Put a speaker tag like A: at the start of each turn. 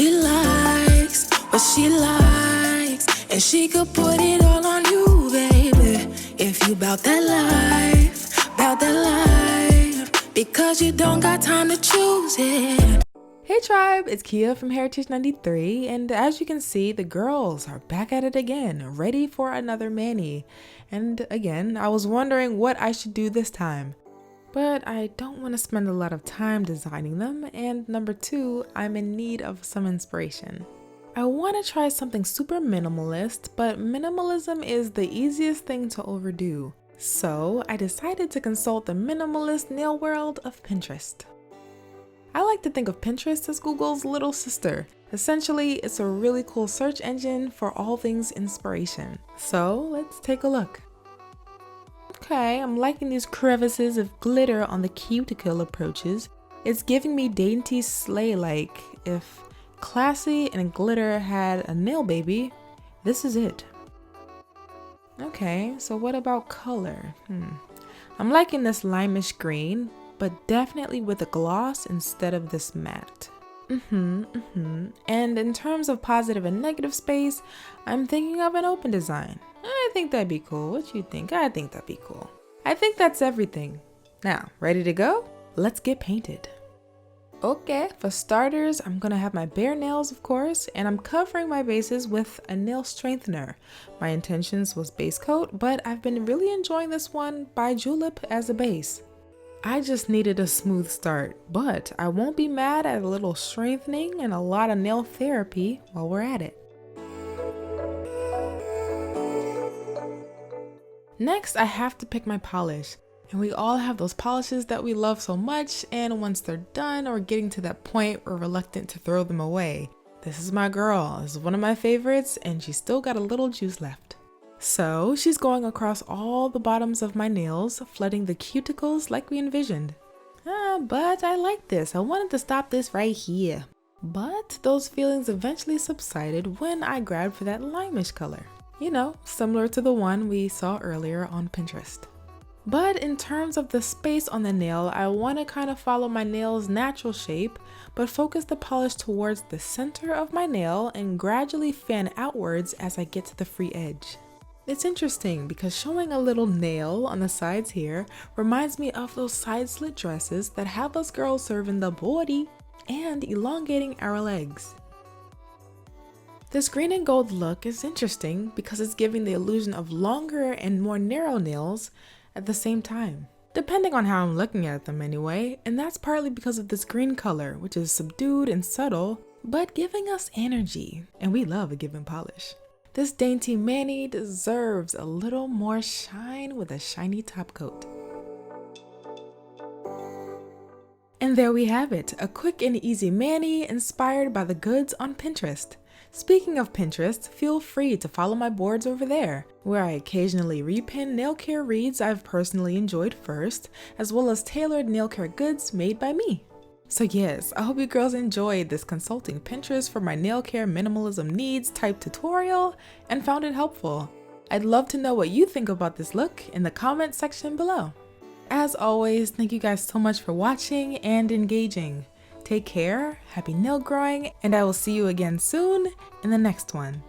A: she likes, what she likes, and she could put it all on you, baby. If you bout that life, because you don't got time to choose it.
B: Hey tribe, it's Kia from Heritage 93, and as you can see, the girls are back at it again, ready for another mani. And again, I was wondering what I should do this time. But I don't want to spend a lot of time designing them, and number two, I'm in need of some inspiration. I want to try something super minimalist, but minimalism is the easiest thing to overdo. So I decided to consult the minimalist nail world of Pinterest. I like to think of Pinterest as Google's little sister. Essentially, it's a really cool search engine for all things inspiration. So let's take a look. Okay, I'm liking these crevices of glitter on the cuticle approaches. It's giving me dainty sleigh-like. If classy and glitter had a nail baby, this is it. Okay, so what about color? I'm liking this limeish green, but definitely with a gloss instead of this matte. And in terms of positive and negative space, I'm thinking of an open design. I think that'd be cool. What you think? I think that'd be cool. I think that's everything. Now, ready to go? Let's get painted. Okay, for starters, I'm gonna have my bare nails, of course, and I'm covering my bases with a nail strengthener. My intentions was base coat, but I've been really enjoying this one by Julep as a base. I just needed a smooth start, but I won't be mad at a little strengthening and a lot of nail therapy while we're at it. Next, I have to pick my polish. And we all have those polishes that we love so much, and once they're done or getting to that point, we're reluctant to throw them away. This is my girl. This is one of my favorites, and she's still got a little juice left. So she's going across all the bottoms of my nails, flooding the cuticles like we envisioned. But I like this. I wanted to stop this right here. But those feelings eventually subsided when I grabbed for that limeish color. You know, similar to the one we saw earlier on Pinterest. But in terms of the space on the nail, I want to kind of follow my nail's natural shape, but focus the polish towards the center of my nail and gradually fan outwards as I get to the free edge. It's interesting because showing a little nail on the sides here reminds me of those side slit dresses that have us girls serving the body and elongating our legs. This green and gold look is interesting because it's giving the illusion of longer and more narrow nails at the same time, depending on how I'm looking at them anyway, and that's partly because of this green color, which is subdued and subtle, but giving us energy, and we love a given polish. This dainty mani deserves a little more shine with a shiny top coat. And there we have it, a quick and easy mani inspired by the goods on Pinterest. Speaking of Pinterest, feel free to follow my boards over there, where I occasionally repin nail care reads I've personally enjoyed first, as well as tailored nail care goods made by me. So yes, I hope you girls enjoyed this consulting Pinterest for my nail care minimalism needs type tutorial and found it helpful. I'd love to know what you think about this look in the comment section below. As always, thank you guys so much for watching and engaging. Take care, happy nail growing, and I will see you again soon in the next one.